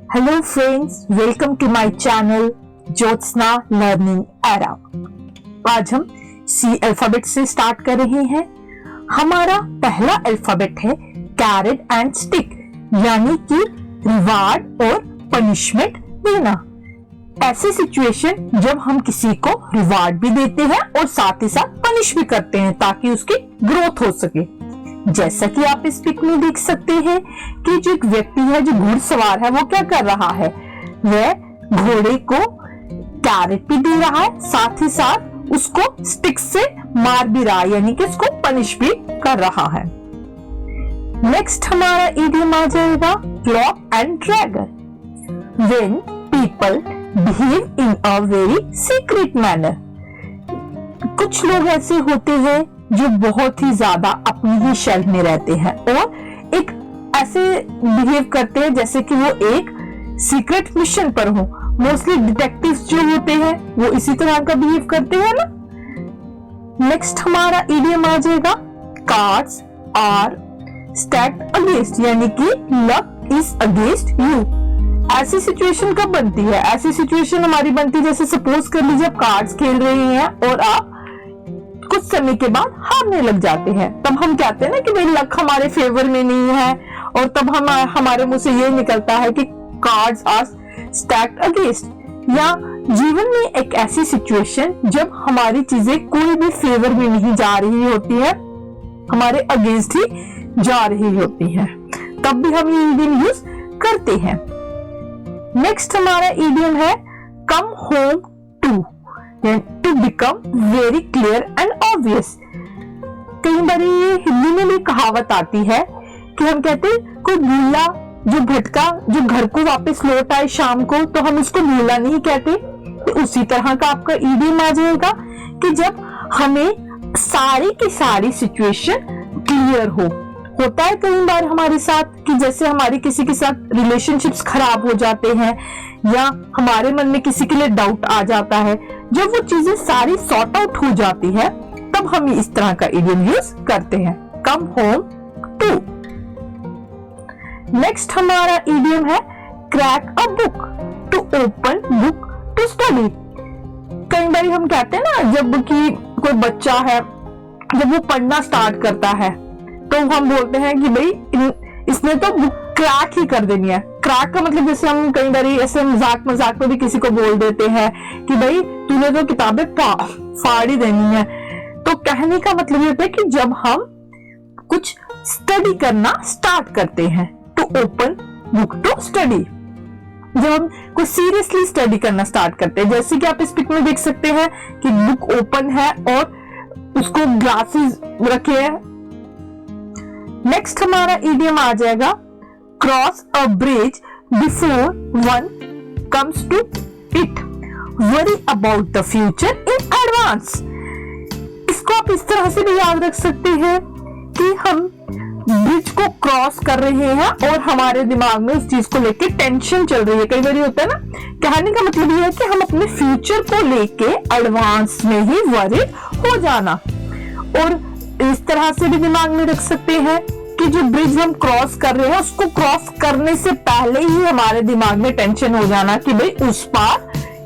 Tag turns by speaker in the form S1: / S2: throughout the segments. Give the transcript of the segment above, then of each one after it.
S1: Hello friends, welcome to my channel Jyotsna learning era. आज हम सी alphabet से स्टार्ट कर रहे हैं। हमारा पहला अल्फाबेट है कैरेट एंड स्टिक, यानी कि रिवार्ड और पनिशमेंट देना। ऐसी सिचुएशन जब हम किसी को रिवार्ड भी देते हैं और साथ ही साथ पनिश भी करते हैं ताकि उसकी ग्रोथ हो सके। जैसा कि आप इस पिक में देख सकते हैं कि जो एक व्यक्ति है जो घुड़सवार है वो क्या कर रहा है, वह घोड़े को कैरेट भी दे रहा है, साथ ही साथ उसको स्टिक से मार भी रहा है, यानी कि उसको पनिश भी कर रहा है। नेक्स्ट हमारा इडियम आ जाएगा clock and dragon. When people behave in a very secret manner. कुछ लोग ऐसे होते हैं जो बहुत ही ज्यादा अपनी ही शेल में रहते हैं और एक ऐसे बिहेव करते हैं जैसे कि वो एक सीक्रेट मिशन पर हो। मोस्टली डिटेक्टिव्स जो होते हैं वो इसी तरह का बिहेव करते हैं ना। नेक्स्ट हमारा इडियम आ जाएगा कार्ड्स आर स्टैक्ड अगेंस्ट, यानी कि लक इज अगेंस्ट यू। ऐसी सिचुएशन कब बनती है? ऐसी सिचुएशन हमारी बनती है जैसे सपोज कर लीजिए आप कार्ड्स खेल रहे हैं और आप कुछ समय के बाद हारने लग जाते हैं। तब हम कहते हैं ना कि भाई लक हमारे फेवर में नहीं है, और तब हमारे मुंह से ये निकलता है कि कार्ड्स आर स्टैक्ड अगेंस्ट। या जीवन में एक ऐसी सिचुएशन जब हमारी चीजें कोई भी फेवर में नहीं जा रही होती है, हमारे अगेंस्ट ही जा रही होती है, तब भी हम ये इडियम यूज करते हैं। नेक्स्ट हमारा इडियम है come home to become very clear and obvious. कई बार ये हिंदी में भी कहावत आती है कि हम कहते हैं कोई भूला जो भटका जो घर को वापस लौट आए शाम को, तो हम उसको भूला नहीं कहते। तो उसी तरह का आपका इडियम आ जाएगा कि जब हमें सारी की सारी सिचुएशन क्लियर होता है कई बार हमारे साथ कि जैसे हमारी किसी के साथ रिलेशनशिप्स खराब हो जाते हैं या हमारे मन में किसी के लिए डाउट आ जाता है। जब वो चीजें सारी सॉर्ट आउट हो जाती है तब हम इस तरह का इडियम यूज करते हैं, कम होम टू। नेक्स्ट हमारा इडियम है crack a book, to open book to study. कई बार हम कहते हैं ना जब कि कोई बच्चा है जब वो पढ़ना स्टार्ट करता है तो हम बोलते हैं कि भाई इसने तो बुक क्रैक ही कर देनी है। क्रैक का मतलब जैसे हम कई बार ऐसे मजाक में भी किसी को बोल देते हैं कि भाई तूने तो किताबें फाड़ ही देनी है। तो कहने का मतलब ये है कि जब हम कुछ स्टडी करना स्टार्ट करते हैं, to open book to study, जब हम कुछ सीरियसली स्टडी करना स्टार्ट करते हैं। जैसे कि आप इस पिक में देख सकते हैं कि बुक ओपन है और उसको ग्लासेस रखे हैं। नेक्स्ट हमारा इडियम आ जाएगा cross a bridge before one comes to it, worry about the future in advance. इसको आप इस तरह से भी याद रख सकते हैं कि हम ब्रिज को क्रॉस कर रहे हैं और हमारे दिमाग में उस चीज को लेके टेंशन चल रही है। कई बार होता है ना, कहने का मतलब ये है कि हम अपने फ्यूचर को लेके एडवांस में ही वरीड हो जाना। और इस तरह से भी दिमाग में रख सकते हैं कि जो ब्रिज हम क्रॉस कर रहे हैं उसको क्रॉस करने से पहले ही हमारे दिमाग में टेंशन हो जाना कि भाई उस पार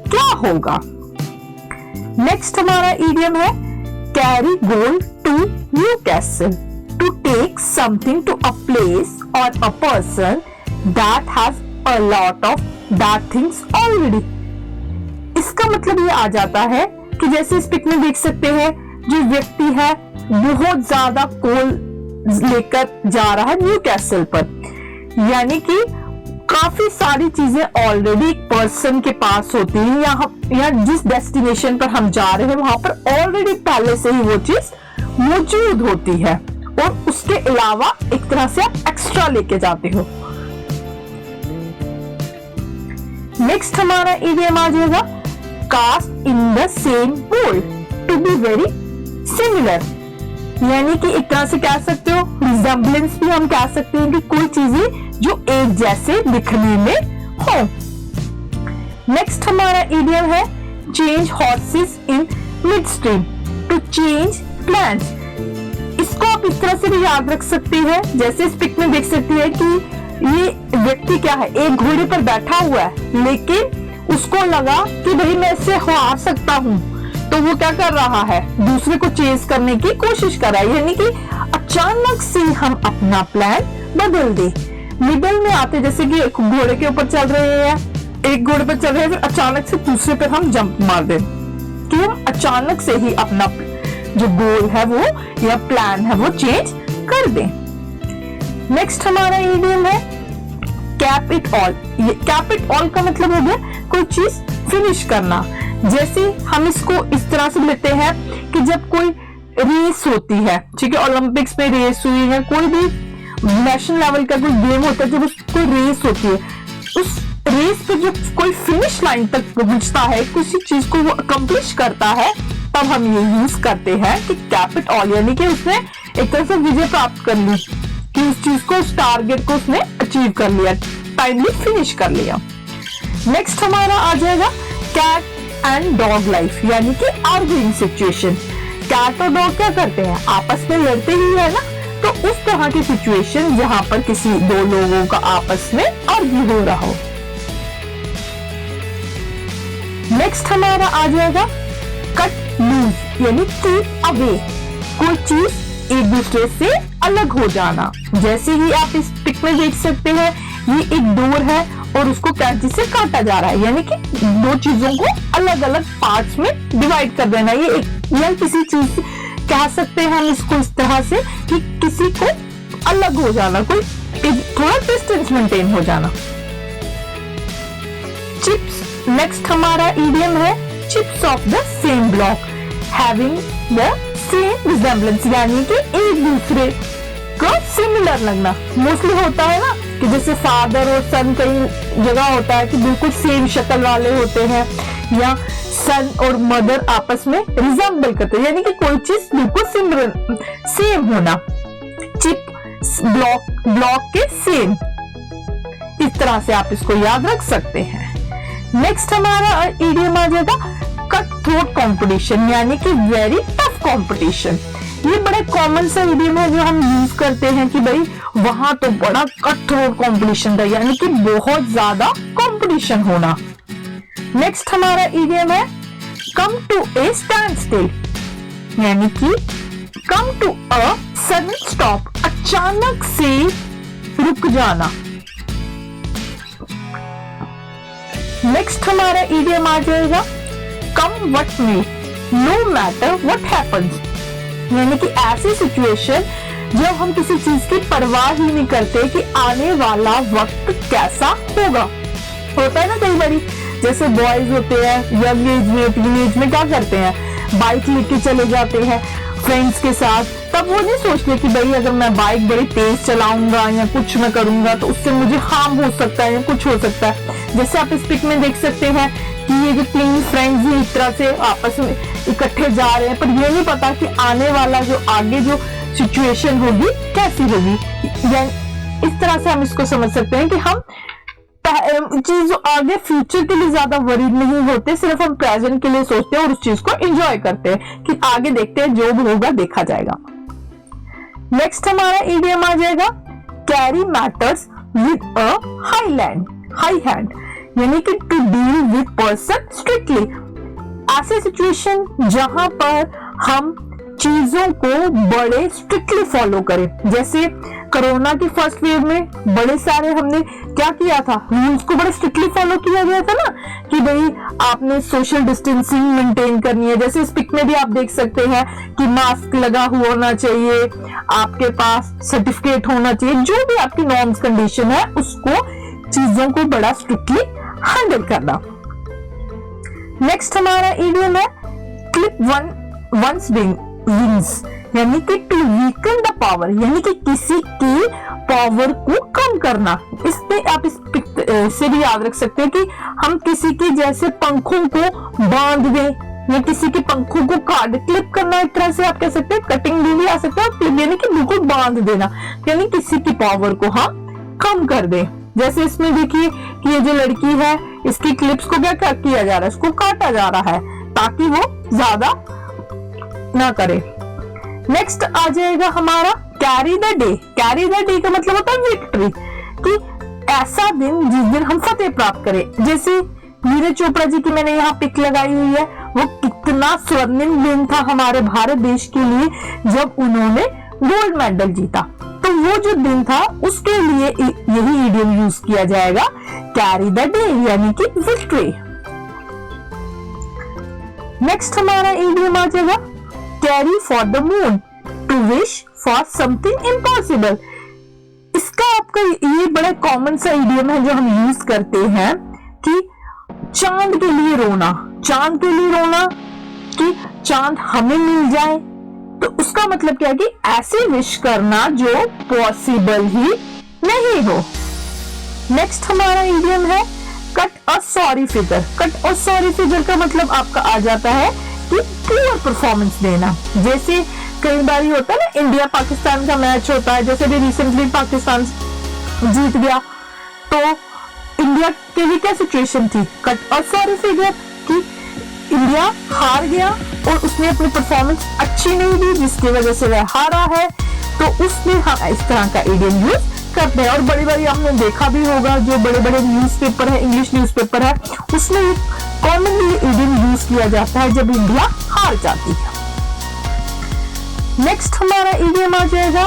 S1: क्या होगा। नेक्स्ट हमारा इडियम है carry gold to Newcastle, to take something to a place or a person that has a lot of that things already. इसका मतलब ये आ जाता है कि जैसे इस पिक में देख सकते हैं जो व्यक्ति है बहुत ज्यादा कोल लेकर जा रहा है न्यू कैसल पर, यानी कि काफी सारी चीजें ऑलरेडी एक पर्सन के पास होती है या जिस डेस्टिनेशन पर हम जा रहे हैं वहां पर ऑलरेडी पहले से ही वो चीज मौजूद होती है और उसके अलावा एक तरह से आप एक्स्ट्रा लेके जाते हो। नेक्स्ट हमारा इडियम आ जाएगा cast in the same mould, to be very similar, यानी कि एक तरह से कह सकते हो रिजेम्बलेंस भी हम कह सकते हैं कि कोई चीजें जो एक जैसे दिखने में हो। नेक्स्ट हमारा इडियम है change horses in mid stream, to change plans. इसको आप इस तरह से भी याद रख सकते हैं, जैसे इस पिक में देख सकते हैं कि ये व्यक्ति क्या है, एक घोड़े पर बैठा हुआ है, लेकिन उसको लगा कि भाई मैं इससे हार सकता हूँ, तो वो क्या कर रहा है, दूसरे को चेस करने की कोशिश कर रहा है। यानी कि अचानक से हम अपना प्लान बदल दे। मिडल में आते, जैसे कि एक घोड़े के ऊपर चल रहे हैं, एक घोड़े पर चल रहे हैं, फिर अचानक से दूसरे पर हम जंप मार दें, कि हम अचानक से ही अपना जो गोल है वो या प्लान है वो चेंज कर दें। नेक्स्ट हमारा इडियम है कैप इट ऑल। ये कैप इट ऑल का मतलब हो गया कोई चीज फिनिश करना। जैसे हम इसको इस तरह से लेते हैं कि जब कोई रेस होती है, ठीक है, ओलंपिक्स में रेस हुई है, कोई भी नेशनल लेवल का कोई गेम होता है, जब कोई रेस होती है, उस रेस पे जब कोई फिनिश लाइन तक पहुंचता है, किसी चीज को वो अकम्प्लिश करता है, तब हम ये यूज करते हैं कि कैप इट ऑल, यानी कि उसने एक तरह से विजय प्राप्त कर ली, कि उस चीज को, उस टारगेट को उसने अचीव कर लिया, टाइमली फिनिश कर लिया। नेक्स्ट हमारा आ जाएगा कैट एंड डॉग लाइफ, यानी कि आर्ग्यूइंग सिचुएशन। कैट और डॉग क्या करते हैं, आपस में लड़ते ही है ना, तो उस तरह की सिचुएशन जहां पर किसी दो लोगों का आपस में आर्ग्यू हो रहा हो। नेक्स्ट हमारा आ जाएगा कट लूज, यानी कीप अवे, कोई चीज एक दूसरे से अलग हो जाना। जैसे ही आप इस पिक में देख सकते हैं, ये एक डोर है और उसको कैंची से काटा जा रहा है, यानी कि दो चीजों को अलग अलग पार्ट्स में डिवाइड कर देना। ये एक या किसी चीज कह सकते हैं हम इसको इस तरह से कि किसी को अलग हो जाना, कोई थोड़ा डिस्टेंस मेंटेन हो जाना। चिप्स, नेक्स्ट हमारा इडियम है chips of the same block, having the same resemblance, यानी कि एक दूसरे को सिमिलर लगना। मोस्टली होता है ना कि जैसे फादर और सन, कई जगह होता है कि बिल्कुल सेम शक्ल वाले होते हैं, या सन और मदर आपस में रिजेंबल करते हैं, यानी कि कोई चीज बिल्कुल सेम होना। चिप ब्लॉक के सेम, इस तरह से आप इसको याद रख सकते हैं। नेक्स्ट हमारा इडियम आ जाएगा कट थ्रोट कॉम्पिटिशन, यानी कि वेरी टफ कॉम्पिटिशन। ये बड़ा कॉमन सा इडियम है जो हम यूज करते हैं कि भाई वहां तो बड़ा कट थ्रोट कॉम्पिटिशन था, यानी कि बहुत ज्यादा कॉम्पिटिशन होना। नेक्स्ट हमारा इडियम है come to a standstill, यानी कि come to a sudden stop, अचानक से रुक जाना। नेक्स्ट हमारा इडियम आ जाएगा come what may, no matter what happens, यानी कि ऐसी सिचुएशन जब हम किसी चीज की परवाह ही नहीं करते कि आने वाला वक्त कैसा होगा। होता है ना कई बारी, जैसे बॉयज होते हैं यंग एज में, टीनेज में क्या करते हैं, बाइक लेके चले जाते हैं फ्रेंड्स के साथ, तब वो नहीं सोचते कि भाई अगर मैं बाइक बड़ी तेज चलाऊंगा या कुछ मैं करूंगा तो उससे मुझे हार्म हो सकता है या कुछ हो सकता है। जैसे आप इस पिक में देख सकते हैं कि ये जो 3 फ्रेंड्स हैं इस तरह से आपस में इकट्ठे जा रहे हैं, पर ये नहीं पता कि आने वाला जो आगे जो सिचुएशन होगी कैसी होगी। इस तरह से हम इसको समझ सकते हैं कि हम चीज आगे फ्यूचर के लिए ज्यादा वरीड नहीं होते, सिर्फ हम प्रेजेंट के लिए सोचते हैं और उस चीज को एंजॉय करते हैं कि आगे देखते हैं, जो भी होगा देखा जाएगा। नेक्स्ट हमारा इडियम आ जाएगा carry matters with a high hand, यानी कि to deal with person strictly, ऐसे सिचुएशन जहां पर हम चीजों को बड़े स्ट्रिक्टली फॉलो करें। जैसे कोरोना की फर्स्ट वेव में बड़े सारे हमने क्या किया था, रूल्स को बड़े स्ट्रिक्टली फॉलो किया गया था ना, कि भाई आपने सोशल डिस्टेंसिंग मेंटेन करनी है। जैसे इस पिक में भी आप देख सकते हैं कि मास्क लगा हुआ होना चाहिए, आपके पास सर्टिफिकेट होना चाहिए, जो भी आपकी नॉर्म्स कंडीशन है उसको, चीजों को बड़ा स्ट्रिक्टली हैंडल करना। नेक्स्ट हमारा इडियम है क्लिप वंस विंग्स, यानी कि टू वीकन द पावर, यानी कि किसी की पावर को कम करना। इसमें आप इस पिक से भी याद रख सकते हैं कि हम किसी के जैसे पंखों को बांध दें या किसी के पंखों को काट, क्लिप करना एक तरह से आप कह सकते हैं, कटिंग भी आ सकता है, क्लिप यानी कि बिल्कुल बांध देना, यानी किसी की पावर को हम कम कर दें। जैसे इसमें देखिए कि ये जो लड़की है इसकी क्लिप्स को क्या किया जा रहा है, इसको काटा जा रहा है ताकि वो ज्यादा ना करे। नेक्स्ट आ जाएगा हमारा carry the day. Carry the day का मतलब होता है विक्ट्री, कि ऐसा दिन जिस दिन हम फतेह प्राप्त करें। जैसे नीरज चोपड़ा जी की मैंने यहाँ पिक लगाई हुई है, वो कितना स्वर्णिम दिन था हमारे भारत देश के लिए जब उन्होंने गोल्ड मेडल जीता। तो वो जो दिन था उसके लिए यही इडियम यूज किया जाएगा, कैरी द डे यानी कि विक्ट्री। नेक्स्ट हमारा इडियम आ जाएगा carry for the moon, to wish for something impossible. इसका आपका ये बड़ा कॉमन सा इडियम है जो हम यूज करते हैं कि चांद के लिए रोना, चांद के लिए रोना कि चांद हमें मिल जाए। तो उसका मतलब क्या है कि ऐसे विश करना जो पॉसिबल ही नहीं हो। नेक्स्ट हमारा इडियम है कट अ सॉरी फिगर। कट अ सॉरी फिगर का मतलब आपका आ जाता है कि पुअर परफॉर्मेंस देना। जैसे कई बार होता है ना, इंडिया पाकिस्तान का मैच होता है, जैसे भी रिसेंटली पाकिस्तान जीत गया, तो इंडिया के लिए क्या सिचुएशन थी, कट अ सॉरी फिगर कि इंडिया हार गया और उसने अपनी परफॉर्मेंस अच्छी नहीं दी जिसकी वजह से वह हारा है। तो उसमें हम इस तरह का इडियम यूज करते हैं। और बड़ी बड़ी हमने देखा भी होगा, जो बड़े बड़े न्यूज़पेपर है, इंग्लिश न्यूज़पेपर है, उसमें कॉमनली इडियम यूज किया जाता है जब इंडिया हार जाती है। नेक्स्ट हमारा इडियम आ जाएगा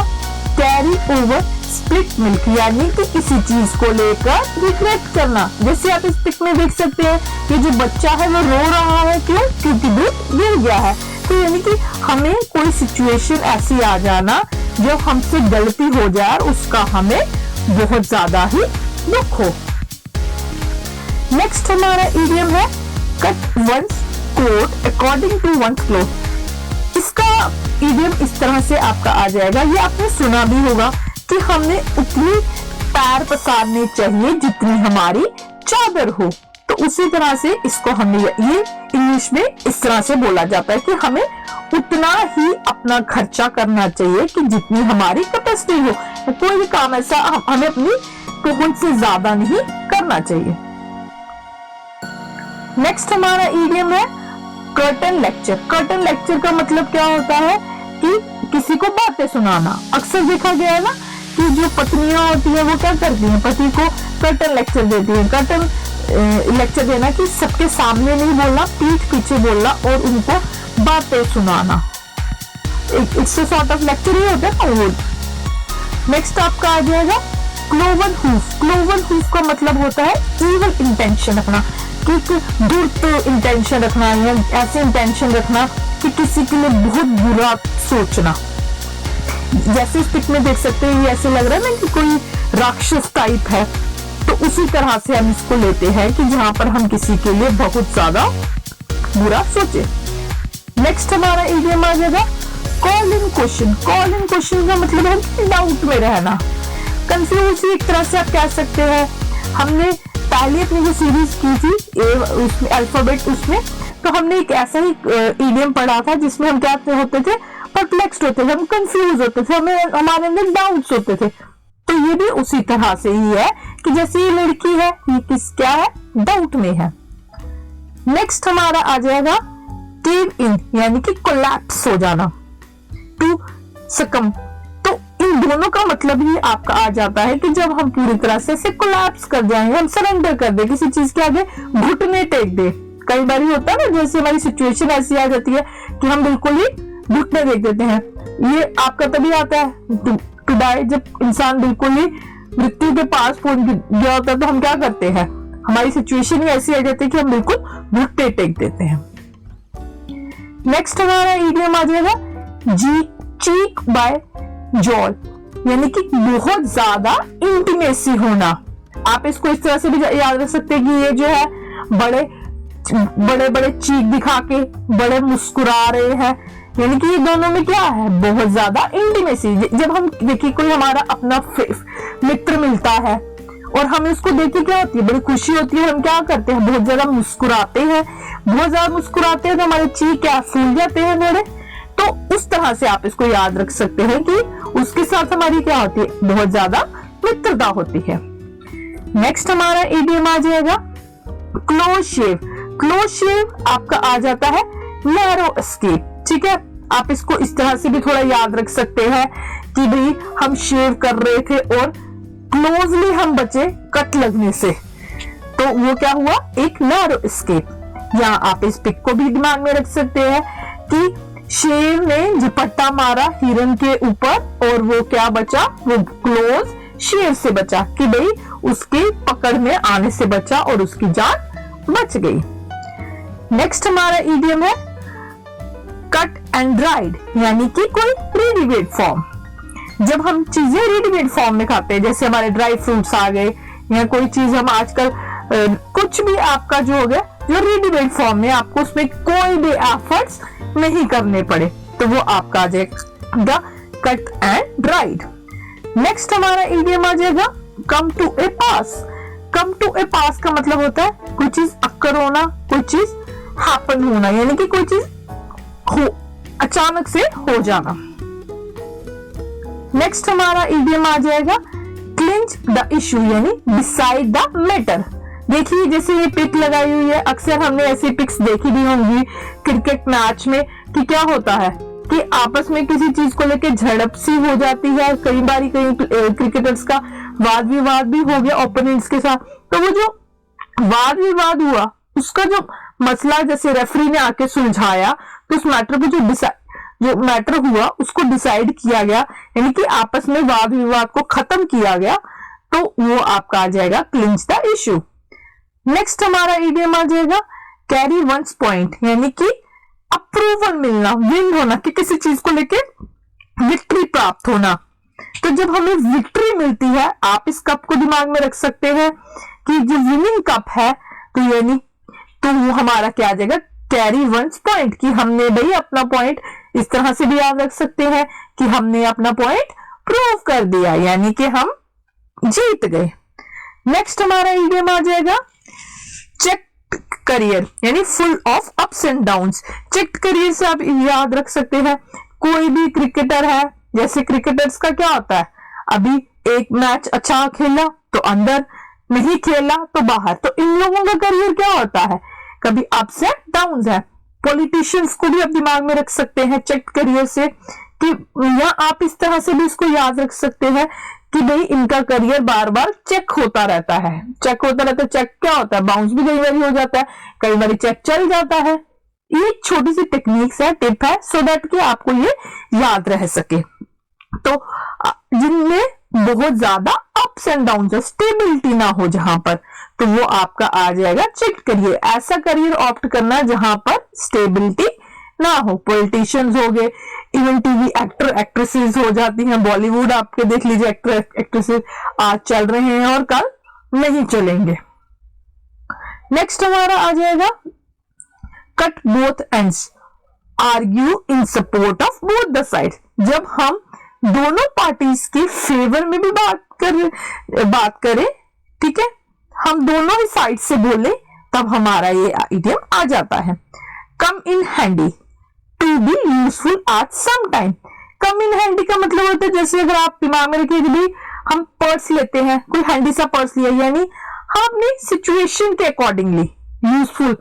S1: कैरी ओवर स्प्लिट मिल्क, यानी कि किसी चीज को लेकर रिग्रेट करना। जैसे आप इस पिक में देख सकते हैं कि जो बच्चा है वो रो रहा है, क्यों? क्योंकि दूध गिर गया है। तो यानी कि हमें कोई सिचुएशन ऐसी आ जाना जो हमसे गलती हो जाए, उसका हमें बहुत ज्यादा ही दुख हो। नेक्स्ट हमारा इडियम है cut one's coat according to one's cloth. इसका इडियम इस तरह से आपका आ जाएगा, ये आपने सुना भी होगा कि हमने उतनी पैर पसारने चाहिए जितनी हमारी चादर हो। तो उसी तरह से इसको हमें ये इंग्लिश में इस तरह से बोला जाता है कि हमें उतना ही अपना खर्चा करना चाहिए कि जितनी हमारी कैपेसिटी हो। कोई भी काम ऐसा हमें अपनी पहुंच से ज्यादा नहीं करना चाहिए। नेक्स्ट हमारा इडियम है कर्टन लेक्चर। कर्टन लेक्चर का मतलब क्या होता है कि किसी को बातें सुनाना। अक्सर देखा गया है ना कि जो पत्नियां होती है वो क्या करती हैं, पति को कर्टन लेक्चर देती हैं। कर्टन लेक्चर देना कि सबके सामने नहीं बोलना, पीठ पीछे बोलना और उनको बातें सुनाना। इट्स सॉर्ट ऑफ लेक्चर ही होता है ना। नेक्स्ट आपका आ जाएगा क्लोवन हूफ। क्लोवन हूफ का मतलब होता है इविल इंटेंशन रखना, कि दुष्ट इंटेंशन रखना या ऐसे इंटेंशन रखना कि किसी के लिए बहुत बुरा सोचना। जैसे इस पिक में देख सकते हैं, ये ऐसे लग रहा है ना कि कोई राक्षस टाइप है। तो उसी तरह से हम इसको लेते हैं कि जहां पर हम किसी के लिए बहुत ज्यादा बुरा सोचे। नेक्स्ट हमारा इडियम आ जाएगा call in question. Call in question का मतलब है डाउट में रहना, कंफ्यूज। एक तरह से आप कह सकते हैं, हमने पहले अपनी जो सीरीज की थी उसमें अल्फाबेट, उसमें तो हमने एक ऐसा ही इडियम पढ़ा था जिसमें हम क्या होते थे, परप्लेक्स्ड होते थे, हम कंफ्यूज होते थे, हमें हमारे अंदर डाउट्स होते थे। तो ये भी उसी तरह से ही है कि जैसे ये लड़की है, ये क्या है, डाउट में है। नेक्स्ट हमारा आ जाएगा केव इन, यानी कि कोलैप्स हो जाना, टू सकम। तो इन दोनों का मतलब ही आपका आ जाता है कि जब हम पूरी तरह से कोलैप्स कर जाएं, हम सरेंडर कर दे, किसी चीज के आगे घुटने टेक दे। कई बार होता है ना, जैसे हमारी सिचुएशन ऐसी आ जाती है कि हम बिल्कुल ही घुटने देख देते हैं। ये आपका तभी आता है टू डाई, जब इंसान बिल्कुल ही मृत्यु के पास पहुंच गया होता है। तो हम क्या करते हैं, हमारी सिचुएशन ही ऐसी आ जाती है कि हम बिल्कुल घुटने टेक देते हैं। नेक्स्ट हमारा इडियम आ जाएगा जी चीक बाय जॉल, यानी कि बहुत ज्यादा इंटीमेसी होना। आप इसको इस तरह से भी याद रख सकते हैं कि ये जो है बड़े बड़े बड़े चीख दिखा के बड़े मुस्कुरा रहे हैं, यानी कि ये दोनों में क्या है, बहुत ज्यादा इंटीमेसी। जब हम देखिए कोई हमारा अपना मित्र मिलता है और हमें उसको देख के क्या होती है, बड़ी खुशी होती है, हम क्या करते हैं, बहुत ज्यादा मुस्कुराते हैं। बहुत ज्यादा मुस्कुराते हैं तो हमारे चीख क्या फूल जाते हैं थोड़े। तो उस तरह से आप इसको याद रख सकते हैं कि उसके साथ हमारी क्या होती है, बहुत ज्यादा मित्रता होती है। नेक्स्ट हमारा इडियम आ जाएगा क्लोज शेव। क्लोज शेव आपका आ जाता है नैरो एस्केप। ठीक है, आप इसको इस तरह से भी थोड़ा याद रख सकते हैं कि भाई हम शेव कर रहे थे और क्लोजली हम बचे कट लगने से, तो वो क्या हुआ, एक नैरो एस्केप। या आप इस पिक को भी दिमाग में रख सकते हैं कि शेर ने झपट्टा मारा हिरन के ऊपर और वो क्या बचा, वो क्लोज शेर से बचा, कि भाई उसके पकड़ में आने से बचा और उसकी जान बच गई। नेक्स्ट हमारा इडियम है कट एंड ड्राइड, यानी कि कोई रेडीमेड फॉर्म। जब हम चीजें रेडीमेड फॉर्म में खाते हैं, जैसे हमारे ड्राई फ्रूट्स आ गए या कोई चीज हम आजकल कुछ भी आपका जो हो गया जो रेडीमेड फॉर्म में, आपको उसमें कोई भी एफर्ट्स नहीं करने पड़े, तो वो आपका आ जाएगा कट एंड ड्राइड। नेक्स्ट हमारा इडियम आ जाएगा कम to A pass. Come to ए पास का मतलब होता है कोई चीज अक्कर होना, कोई चीज हैपन होना, यानी कि कोई चीज हो अचानक से हो जाना। नेक्स्ट हमारा इडियम आ जाएगा क्लिंच द इशू, यानी डिसाइड द मैटर। देखिए जैसे ये पिक लगाई हुई है, अक्सर हमने ऐसी पिक्स देखी भी होंगी क्रिकेट मैच में, कि क्या होता है कि आपस में किसी चीज को लेकर झड़प सी हो जाती है। कई बार कई क्रिकेटर्स का वाद विवाद भी हो गया ओपोनेंट्स के साथ, तो वो जो वाद विवाद हुआ उसका जो मसला जैसे रेफरी ने आके सुलझाया, तो उस मैटर को जो मैटर हुआ उसको डिसाइड किया गया, यानी कि आपस में वाद विवाद को खत्म किया गया, तो वो आपका आ जाएगा क्लिंच द इशू। नेक्स्ट हमारा इडियम आ जाएगा कैरी वंस पॉइंट, यानी कि अप्रूवल मिलना, विन होना, कि किसी चीज को लेके विक्ट्री प्राप्त होना। तो जब हमें विक्ट्री मिलती है, आप इस कप को दिमाग में रख सकते हैं कि जो विनिंग कप है, तो यानी तो वो हमारा क्या आ जाएगा कैरी वंस पॉइंट, कि हमने भाई अपना पॉइंट, इस तरह से भी याद रख सकते हैं कि हमने अपना पॉइंट प्रूव कर दिया, यानी कि हम जीत गए। नेक्स्ट हमारा इडियम आ जाएगा चेक करियर, यानी full of ups and downs. Check career से आप याद रख सकते हैं कोई भी क्रिकेटर है, जैसे क्रिकेटर्स का क्या होता है, अभी एक मैच अच्छा खेला तो अंदर, नहीं खेला तो बाहर, तो इन लोगों का करियर क्या होता है, कभी अप्स एंड डाउन्स है। पॉलिटिशियंस को भी आप दिमाग में रख सकते हैं चेक करियर से, कि या आप इस तरह से भी इसको याद रख सकते हैं कि भाई इनका करियर बार बार चेक होता रहता है। चेक होता रहता है, चेक क्या होता है, बाउंस भी कई बार हो जाता है, कई बार चेक चल जाता है। ये एक छोटी सी टेक्निक्स है, टिप है, सो दैट कि आपको ये याद रह सके। तो जिनमें बहुत ज्यादा अप्स एंड डाउन, स्टेबिलिटी ना हो जहां पर, तो वो आपका आ जाएगा चेक करियर। ऐसा करियर ऑप्ट करना जहां पर स्टेबिलिटी ना हो। पॉलिटिशियंस हो गए, इवन टीवी एक्टर एक्ट्रेसेस हो जाती हैं, बॉलीवुड आपके देख लीजिए एक्टर एक्ट्रेसेस आज चल रहे हैं और कल नहीं चलेंगे। नेक्स्ट हमारा आ जाएगा cut both ends, argue in support of both the side. जब हम दोनों पार्टीज के फेवर में भी बात करें, ठीक है, हम दोनों ही साइड से बोले, तब हमारा ये इडियम आ जाता है। Come in handy, to be useful at some time. Come in handy का मतलब होता है, जैसे अगर आप दिमाग में रखिए भी हम पर्स लेते हैं, कोई हैंडी सा पर्स लिया, यानी हम अपनी सिचुएशन के अकॉर्डिंगली यूजफुल,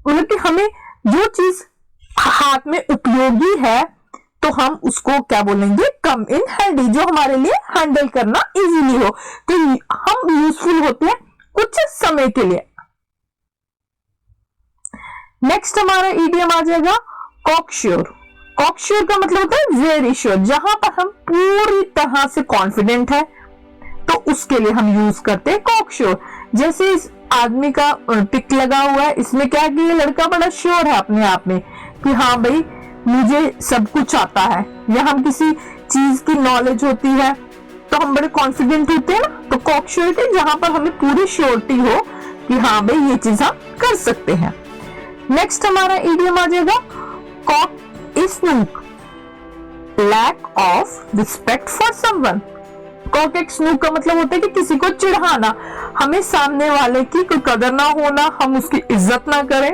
S1: मतलब कि हमें जो चीज हाथ में उपयोगी है तो हम उसको क्या बोलेंगे, कम इन हैंडी, जो हमारे लिए हैंडल करना इजीली हो, तो हम यूजफुल होते हैं कुछ समय के लिए। नेक्स्ट हमारा इडियम आ जाएगा कॉकश्योर। कॉकश्योर का मतलब होता है वेरी श्योर, जहां पर हम पूरी तरह से कॉन्फिडेंट है तो उसके लिए हम यूज करते हैं कॉकश्योर। जैसे इस आदमी का पिक लगा हुआ है, इसमें क्या कि ये लड़का बड़ा श्योर है अपने आप में कि हाँ भाई मुझे सब कुछ आता है, या हम किसी चीज की नॉलेज होती है तो हम बड़े कॉन्फिडेंट होते हैं ना, तो कॉकश्योरिटी जहां पर हमें पूरी श्योरिटी हो कि हाँ भाई ये चीज हम कर सकते हैं। नेक्स्ट हमारा इडियम आ जाएगा cock is snook, lack of respect for someone. Cock एक स्नूक का मतलब होता है कि किसी को चिढ़ाना, हमें सामने वाले की कोई कदर ना होना, हम उसकी इज्जत ना करें,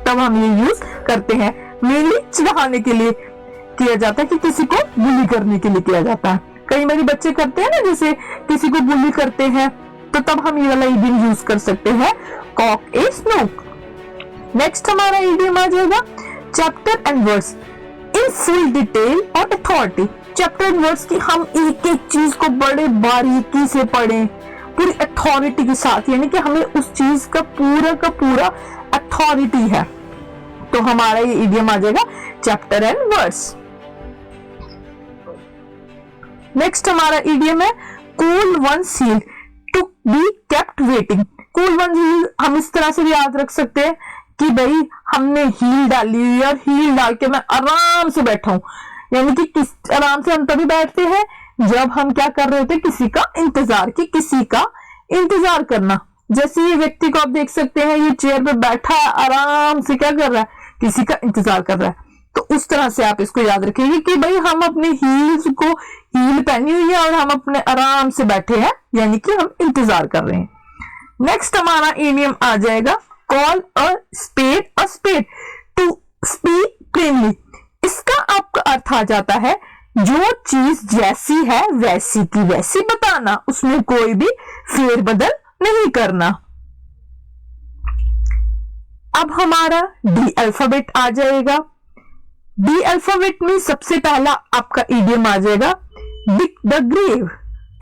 S1: तब हम ये यूज करते हैं। मेनली चिढ़ाने के लिए किया जाता है, कि किसी को बुली करने के लिए किया जाता है। कई बार बच्चे करते हैं ना, जैसे किसी को बुली करते हैं, तो तब हम ये वाला इडियम यूज कर सकते हैं कॉक इज स्नूक। नेक्स्ट हमारा इडियम आ जाएगा chapter and verse in full detail और अथॉरिटी। चैप्टर एंड वर्ड्स की हम एक एक चीज को बड़े बारीकी से पढ़ें, पूरी अथॉरिटी के साथ, यानी कि हमें उस चीज का पूरा अथॉरिटी है, तो हमारा ये इडियम आ जाएगा चैप्टर एंड वर्ड्स। नेक्स्ट हमारा इडियम है cool one seal to be kept waiting. Cool one heel हम इस तरह से भी याद रख सकते हैं कि भाई हमने हील डाली हुई है और हील डाल के मैं आराम से बैठा हूं, यानी कि किस आराम से हम तभी बैठते हैं जब हम क्या कर रहे होते हैं, किसी का इंतजार करना। जैसे ये व्यक्ति को आप देख सकते हैं, ये चेयर पे बैठा है, आराम से क्या कर रहा है, किसी का इंतजार कर रहा है। तो उस तरह से आप इसको याद रखिए कि भाई हम अपने हील पहनी हुई है और हम अपने आराम से बैठे हैं, यानी कि हम इंतजार कर रहे हैं। नेक्स्ट हमारा इडियम आ जाएगा call a spade to speak plainly. इसका आपका अर्थ आ जाता है जो चीज जैसी है वैसी की वैसी बताना, उसमें कोई भी फेरबदल नहीं करना। अब हमारा डी अल्फाबेट आ जाएगा। डी अल्फाबेट में सबसे पहला आपका इडियम आ जाएगा dig the grave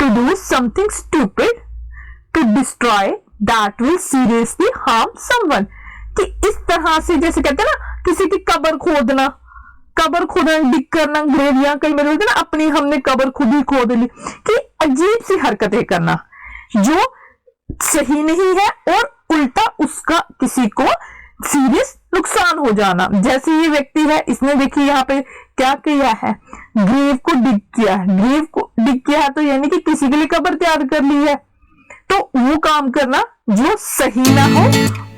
S1: to do something stupid to destroy that will seriously harm someone. कि इस तरह से जैसे कहते हैं ना, किसी की कब्र खोदना, डिग करना, ग्रेव, या कई बार बोलते हैं ना अपनी हमने कब्र खुद ही खोद ली, कि अजीब सी हरकतें करना जो सही नहीं है और उल्टा उसका किसी को सीरियस नुकसान हो जाना। जैसे ये व्यक्ति है, इसने देखिए यहाँ पे क्या किया है, ग्रेव को डिग किया है, तो यानी कि किसी के लिए कब्र तैयार कर ली है। तो वो काम करना जो सही ना हो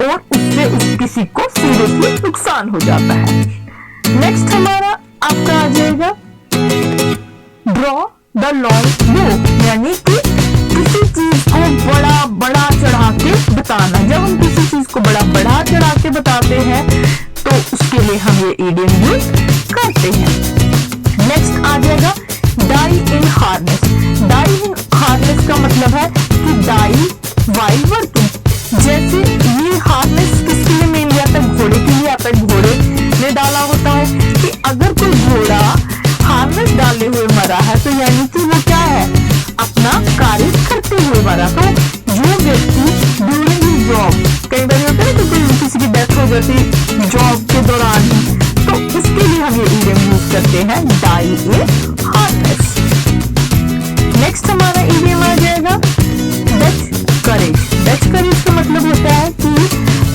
S1: और उससे किसी को सीरियसली नुकसान हो जाता है। नेक्स्ट हमारा आपका आ जाएगा ड्रॉ द लॉन्ग बो, यानी कि किसी चीज को बड़ा चढ़ा के बताना। जब हम किसी चीज को बड़ा चढ़ा के बताते हैं तो उसके लिए हम ये इडियम यूज करते हैं। नेक्स्ट आ जाएगा डाई इन हार्नेस। डाई इन हार्नेस का मतलब है कि डाई वाइल वर्किंग। जैसे ये हार्नेस किसके लिए मेनली आता है, घोड़े के लिए आता है। घोड़े ने डाला होता है कि अगर कोई घोड़ा हार्नेस डाले हुए मरा है तो यानी कि वो क्या है, अपना कार्य करते हुए मरा। तो जो व्यक्ति ड्यूरिंग जॉब, कई बार होता है कि किसी की डेथ हो जाती जॉब के दौरान ही, तो उसके लिए हम ये इडियम यूज करते हैं डाई इन हार्नेस। नेक्स्ट हमारा इडियम आ जाएगा डच करेज का मतलब होता है कि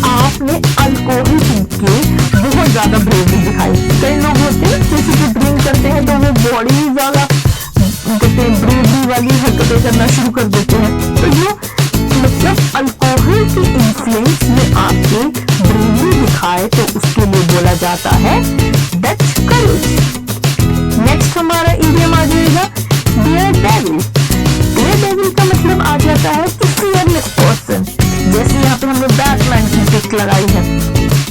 S1: आपने अल्कोहल पी के बहुत ज्यादा ब्रेवरी दिखाई। कई लोग होते हैं जैसे कि ड्रिंक करते हैं तो वो बॉडी ज्यादा ब्रेवरी वाली हरकतें करना शुरू कर देते हैं। तो ये मतलब अल्कोहल की इन्फ्लुएंस में आपके ब्रेवरी दिखाए तो उसके लिए बोला जाता है डच करेज। नेक्स्ट हमारा इडियम आ जाएगा डेयर डेविल। डेयर डेविल का मतलब आ जाता है कि फियरलेस पर्सन। जैसे यहाँ पे हमने बैटमैन की पिक लगाई है।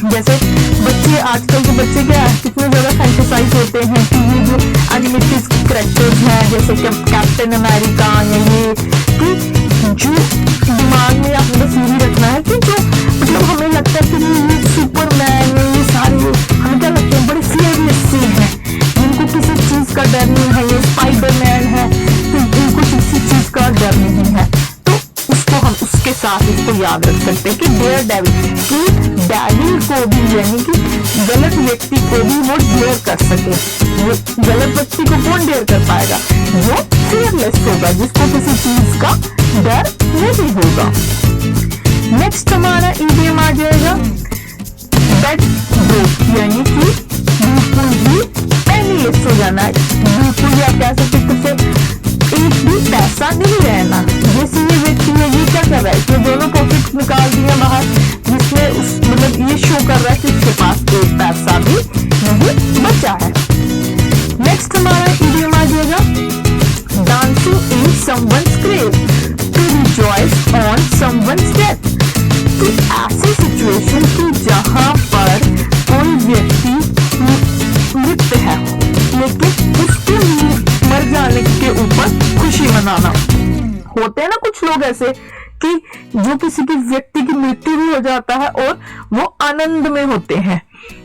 S1: जैसे बच्चे, आजकल के बच्चे क्या है, कितने ज्यादा फैंटेसाइज होते हैं कि ये जो एनिमेटेड कैरेक्टर्स हैं जैसे कैप्टन अमेरिका, या ये कि जो दिमाग में आपने बस यही रखना है कि जो मतलब हमें लगता है कि ये सुपरमैन, ये सारे हमें क्या लगते हैं बड़े फियरलेस से हैं, जिनको किसी चीज का डर नहीं है। ये स्पाइडरमैन है तो इनको किसी चीज का डर नहीं है। तो उसको हम उसके साथ इसको याद रख सकते हैं कि डेयर डेविल, कि डेविल को भी यानी कि गलत व्यक्ति को भी वो डेयर कर सके। वो गलत व्यक्ति को कौन डेयर कर पाएगा, जो फियरलेस होगा, जिसको किसी चीज का डर नहीं होगा। नेक्स्ट हमारा इडियम आ जाएगा बेड ब्रोक, यानी कि बिल्कुल भी पेनीलेस हो जाना है। बिल्कुल आप कह सकते हैं एक भी पैसा नहीं रहना। जैसे ये व्यक्ति है, ये क्या कर रहा है कि दोनों पॉकेट निकाल दिया बाहर, जिसमें उस मतलब ये शो कर रहा है कि उसके पास एक पैसा भी नहीं बचा है। नेक्स्ट हमारा इडियम आ जाएगा dancing in someone's grave to rejoice on someone's death. कि ऐसी सिचुएशन की जहां पर कोई व्यक्ति मृत है लेकिन उसके मर जाने के ऊपर खुशी मनाना। होते हैं ना कुछ लोग ऐसे कि जो किसी की व्यक्ति की मृत्यु भी हो जाता है और वो आनंद में होते हैं,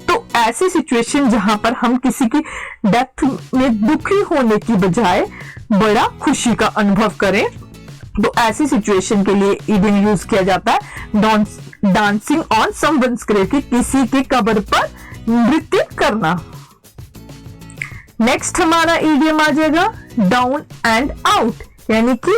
S1: तो ऐसी सिचुएशन जहां पर हम किसी की डेथ में दुखी होने की बजाय बड़ा खुशी का अनुभव करें, तो ऐसी सिचुएशन के लिए इडियम यूज किया जाता है डांसिंग ऑन समवन्स ग्रेव, कि किसी की कब्र पर नृत्य करना। नेक्स्ट हमारा इडियम आ जाएगा डाउन एंड आउट, यानी कि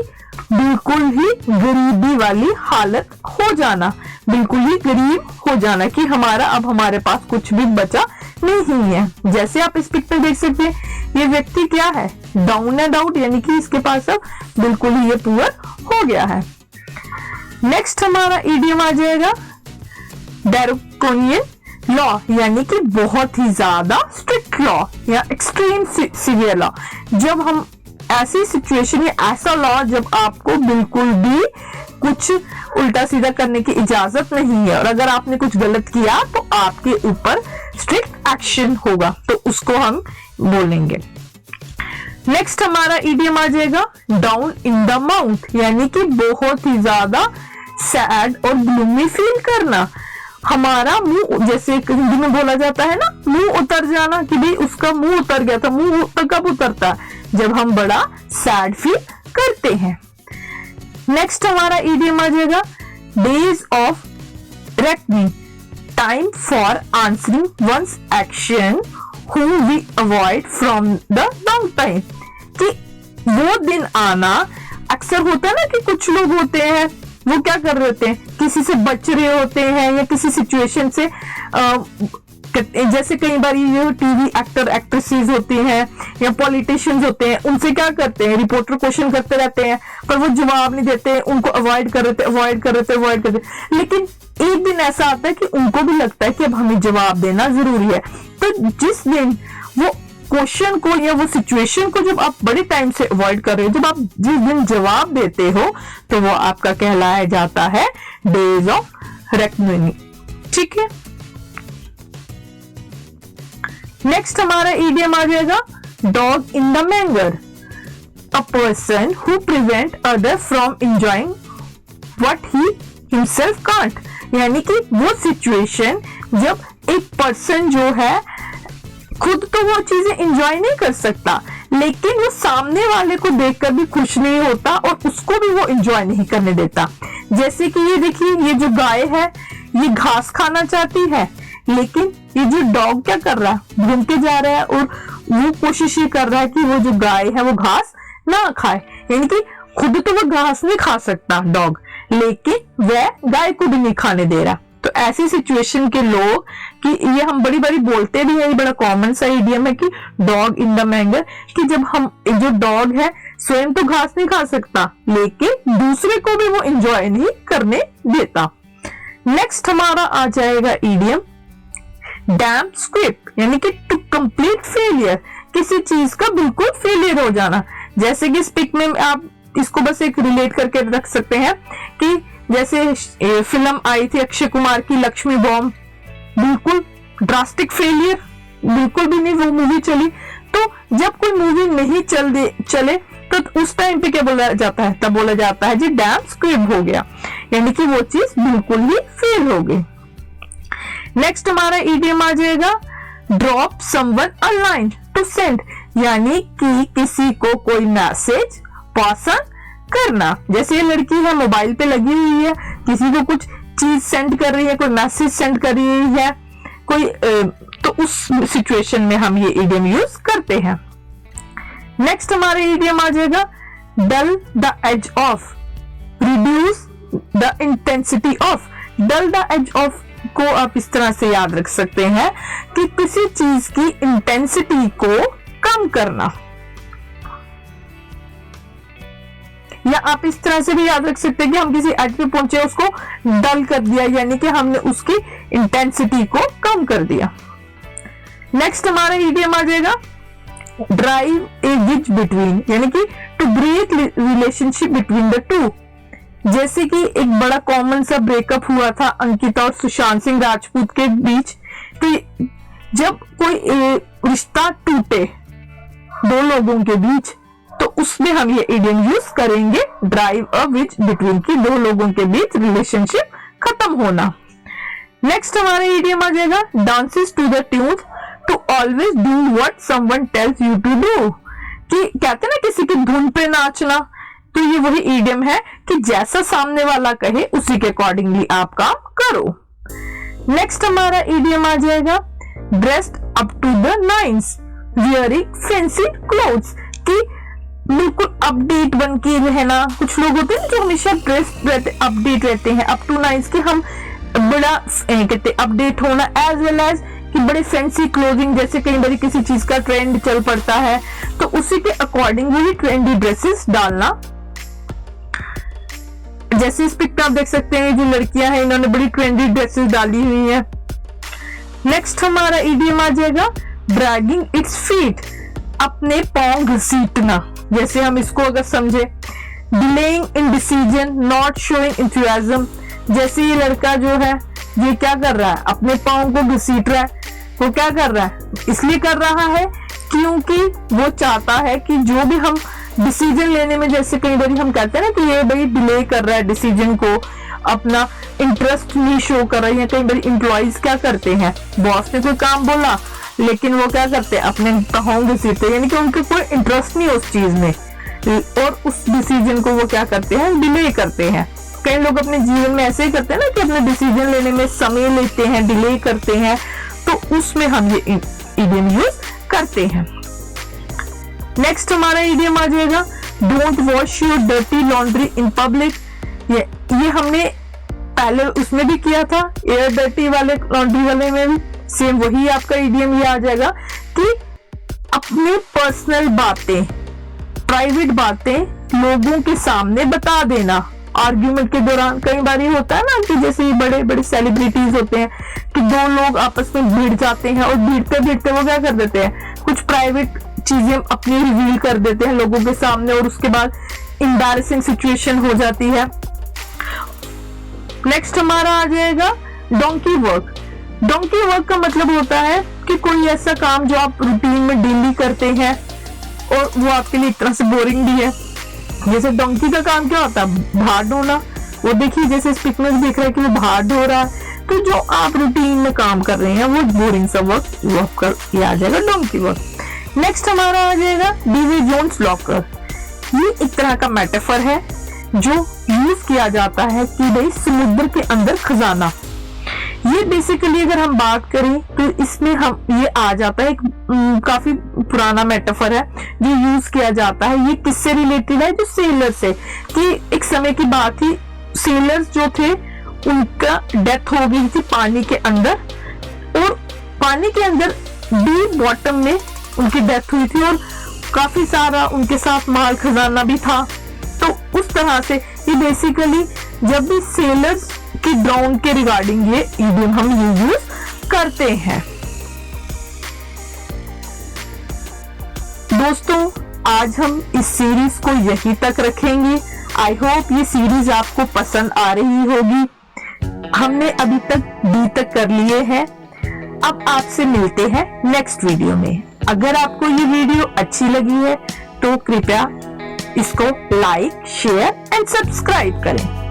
S1: बिल्कुल ही गरीबी वाली हालत हो जाना, बिल्कुल ही गरीब हो जाना, कि अब हमारे पास कुछ भी बचा नहीं है। जैसे आप इस पिक में देख सकते हैं, ये व्यक्ति क्या है, डाउन एंड आउट, यानी कि इसके पास अब बिल्कुल ही ये पुअर हो गया है। नेक्स्ट हमारा इडियम आ जाएगा ड्रैकोनियन लॉ, यानी कि बहुत ही ज्यादा स्ट्रिक्ट लॉ या एक्सट्रीम सीवियर लॉ। जब हम ऐसी सिचुएशन या ऐसा लॉ जब आपको बिल्कुल भी कुछ उल्टा सीधा करने की इजाजत नहीं है, और अगर आपने कुछ गलत किया तो आपके ऊपर स्ट्रिक्ट एक्शन होगा, तो उसको हम बोलेंगे। नेक्स्ट हमारा इडियम आ जाएगा डाउन इन द माउथ, यानी कि बहुत ही ज्यादा सैड और ग्लूमी फील करना। हमारा मुंह, जैसे हिंदी में बोला जाता है ना, मुंह उतर जाना, कि भाई उसका मुंह उतर गया था। मुंह कब उतरता है? जब हम बड़ा सैड फील करते हैं। नेक्स्ट हमारा इडियम आ जाएगा days of reckoning, time for answering one's action whom we avoid from the long time, कि वो दिन आना। अक्सर होता है ना कि कुछ लोग होते हैं वो क्या कर रहे होते हैं, किसी से बच रहे होते हैं या किसी सिचुएशन से, जैसे कई बार ये टीवी एक्टर एक्ट्रेसेस होती हैं या पॉलिटिशियंस होते हैं, उनसे क्या करते हैं, रिपोर्टर क्वेश्चन करते रहते हैं पर वो जवाब नहीं देते, उनको अवॉइड कर रहे थे। लेकिन एक दिन ऐसा आता है कि उनको भी लगता है कि अब हमें जवाब देना जरूरी है। तो जिस दिन वो क्वेश्चन को या वो सिचुएशन को जब आप बड़े टाइम से अवॉइड कर रहे हो, जब आप जिस दिन जवाब देते हो, तो वो आपका कहलाया जाता है डेज ऑफ रेकनिंग। ठीक है। नेक्स्ट हमारा इडियम आ जाएगा dog in the manger, a person who prevent other from enjoying what he himself can't, यानी कि वो सिचुएशन जब एक पर्सन जो है खुद तो वो चीजें एंजॉय नहीं कर सकता, लेकिन वो सामने वाले को देखकर भी खुश नहीं होता और उसको भी वो एंजॉय नहीं करने देता। जैसे कि ये देखिए, ये जो गाय है ये घास खाना चाहती है, लेकिन ये जो डॉग क्या कर रहा है, घूमते जा रहा है और वो कोशिश ये कर रहा है कि वो जो गाय है वो घास ना खाए, यानी कि खुद तो वो घास नहीं खा सकता डॉग, लेकिन वह गाय को भी नहीं खाने दे रहा। तो ऐसी सिचुएशन के लोग, कि ये हम बड़ी बड़ी बोलते भी है, ये बड़ा कॉमन सा इडियम है कि डॉग इन द मैंगर, कि जब हम जो डॉग है स्वयं तो घास नहीं खा सकता, लेकिन दूसरे को भी वो एंजॉय नहीं करने देता। नेक्स्ट हमारा आ जाएगा इडियम डैम स्क्विप, यानी कि टू कंप्लीट फेलियर, किसी चीज का बिल्कुल फेलियर हो जाना। जैसे कि इस पिक में आप इसको बस एक रिलेट करके रख सकते हैं कि जैसे फिल्म आई थी अक्षय कुमार की लक्ष्मी बॉम्ब, बिल्कुल ड्रास्टिक फेलियर, बिल्कुल भी नहीं वो मूवी चली। तो जब कोई मूवी नहीं चले तो उस टाइम पे क्या बोला जाता है, तब बोला जाता है जी डैम स्क्विप हो गया, यानी कि वो चीज बिल्कुल ही फेल हो गई। नेक्स्ट हमारा इडियम आ जाएगा drop someone a line to send, यानी कि किसी को कोई मैसेज पसंद करना। जैसे ये लड़की है मोबाइल पे लगी हुई है, किसी को कुछ चीज सेंड कर रही है, कोई मैसेज सेंड कर रही है कोई, तो उस सिचुएशन में हम ये इडियम यूज करते हैं। नेक्स्ट हमारे इडियम आ जाएगा dull the edge of, reduce the intensity of. Dull the edge of को आप इस तरह से याद रख सकते हैं कि किसी चीज की इंटेंसिटी को कम करना, या आप इस तरह से भी याद रख सकते हैं कि हम किसी एज पे पहुंचे उसको डल कर दिया, यानी कि हमने उसकी इंटेंसिटी को कम कर दिया। नेक्स्ट हमारा इडियम आ जाएगा ड्राइव ए विच बिटवीन, यानी कि to break relationship between the two. जैसे कि एक बड़ा कॉमन सा ब्रेकअप हुआ था अंकिता और सुशांत सिंह राजपूत के बीच, तो जब कोई रिश्ता टूटे दो लोगों के बीच, तो उसमें हम ये इडियम यूज करेंगे ड्राइव अ विच बिटवीन, की दो लोगों के बीच रिलेशनशिप खत्म होना। नेक्स्ट हमारा इडियम आ जाएगा dances to the tune to always do what someone tells you to do, कि कहते हैं ना किसी की धुन पे नाचना, तो ये वही इडियम है कि जैसा सामने वाला कहे उसी के अकॉर्डिंगली आप काम करो। नेक्स्ट हमारा इडियम आ जाएगा dressed up to the nines wearing fancy clothes, कि बिल्कुल अपडेट बन के रहना। कुछ लोग होते हैं जो हमेशा ड्रेस्ड रहते, अपडेट रहते हैं, अप टू नाइन्स, कि हम बड़ा कहते अपडेट होना, एज वेल एज कि बड़े फैंसी क्लोथिंग, जैसे कई बार किसी चीज का ट्रेंड चल पड़ता है तो उसी के अकॉर्डिंग वही ट्रेंडी ड्रेसेस डालना। जैसे इस पिक आप देख सकते हैं जो लड़कियां हैं इन्होंने बड़ी ट्रेंडी ड्रेसेस डाली हुई है। नेक्स्ट हमारा इडियम आ जाएगा ड्रैगिंग इट्स फीट, अपने पांव घसीटना। जैसे हम इसको अगर समझे delaying in decision not showing enthusiasm, जैसे ये लड़का जो है ये क्या कर रहा है, अपने पांव को घसीट रहा है। वो क्या कर रहा है, इसलिए कर रहा है क्योंकि वो चाहता है कि जो भी हम डिसीजन लेने में, जैसे कई बार हम कहते हैं ना कि ये भाई डिले कर रहा है डिसीजन को, अपना इंटरेस्ट नहीं शो कर रहा है। कई बार एम्प्लॉइज क्या करते हैं, बॉस ने कोई काम बोला लेकिन वो क्या करते हैं, अपने पांव घसीटते, यानी कि उनके कोई इंटरेस्ट नहीं उस चीज में, और उस डिसीजन को वो क्या करते हैं, डिले करते हैं। कई लोग अपने जीवन में ऐसे ही करते हैं ना कि अपने डिसीजन लेने में समय लेते हैं, डिले करते हैं, तो उसमें हम ये इडियम यूज करते हैं। नेक्स्ट हमारा इडियम आ जाएगा don't wash your dirty laundry in public. ये हमने पहले उसमें भी किया था, एयर डर्टी वाले लॉन्ड्री वाले में भी सेम वही आपका इडियम ये आ जाएगा कि अपने पर्सनल बातें, प्राइवेट बातें लोगों के सामने बता देना। आर्ग्यूमेंट के दौरान कई बार ये होता है ना कि जैसे बड़े बड़े सेलिब्रिटीज होते हैं कि दो लोग आपस में भिड़ जाते हैं और भिड़ते भिड़ते वो क्या कर देते हैं, कुछ प्राइवेट चीजें अपनी रिवील कर देते हैं लोगों के सामने, और उसके बाद एम्बैरेसिंग सिचुएशन हो जाती है। नेक्स्ट हमारा आ जाएगा डोंकी वर्क। डोंकी वर्क का मतलब होता है कि कोई ऐसा काम जो आप रूटीन में डेली करते हैं और वो आपके लिए एक तरह से बोरिंग भी है। जैसे डोंकी का काम क्या होता है, भार ढोना। वो देखिए जैसे इस पिक में देख रहा है कि वो भार ढो रहा है, तो जो आप रूटीन में काम कर रहे हैं वो बोरिंग सा वर्क कर आ जाएगा डोंकी वर्क। नेक्स्ट हमारा आ जाएगा डीवी जोन्स लॉकर। ये एक तरह का मेटाफर है जो यूज किया जाता है कि भाई समुद्र के अंदर खजाना। ये बेसिकली अगर हम बात करें तो इसमें हम ये आ जाता है, एक काफी पुराना मेटाफर है जो यूज किया जाता है। ये किससे रिलेटेड है, जो सेलर से, कि एक समय की बात थी, सेलर्स जो थे उनका डेथ हो गई थी पानी के अंदर, और पानी के अंदर डीप बॉटम में उनकी डेथ हुई थी और काफी सारा उनके साथ माल खजाना भी था। तो उस तरह से ये बेसिकली जब भी सेलर्स की ड्राउन के रिगार्डिंग ये इडियम हम यूज करते हैं। दोस्तों आज हम इस सीरीज को यहीं तक रखेंगे। आई होप ये सीरीज आपको पसंद आ रही होगी। हमने अभी तक डी तक कर लिए हैं। अब आपसे मिलते हैं नेक्स्ट वीडियो में। अगर आपको ये वीडियो अच्छी लगी है तो कृपया इसको लाइक, शेयर एंड सब्सक्राइब करें।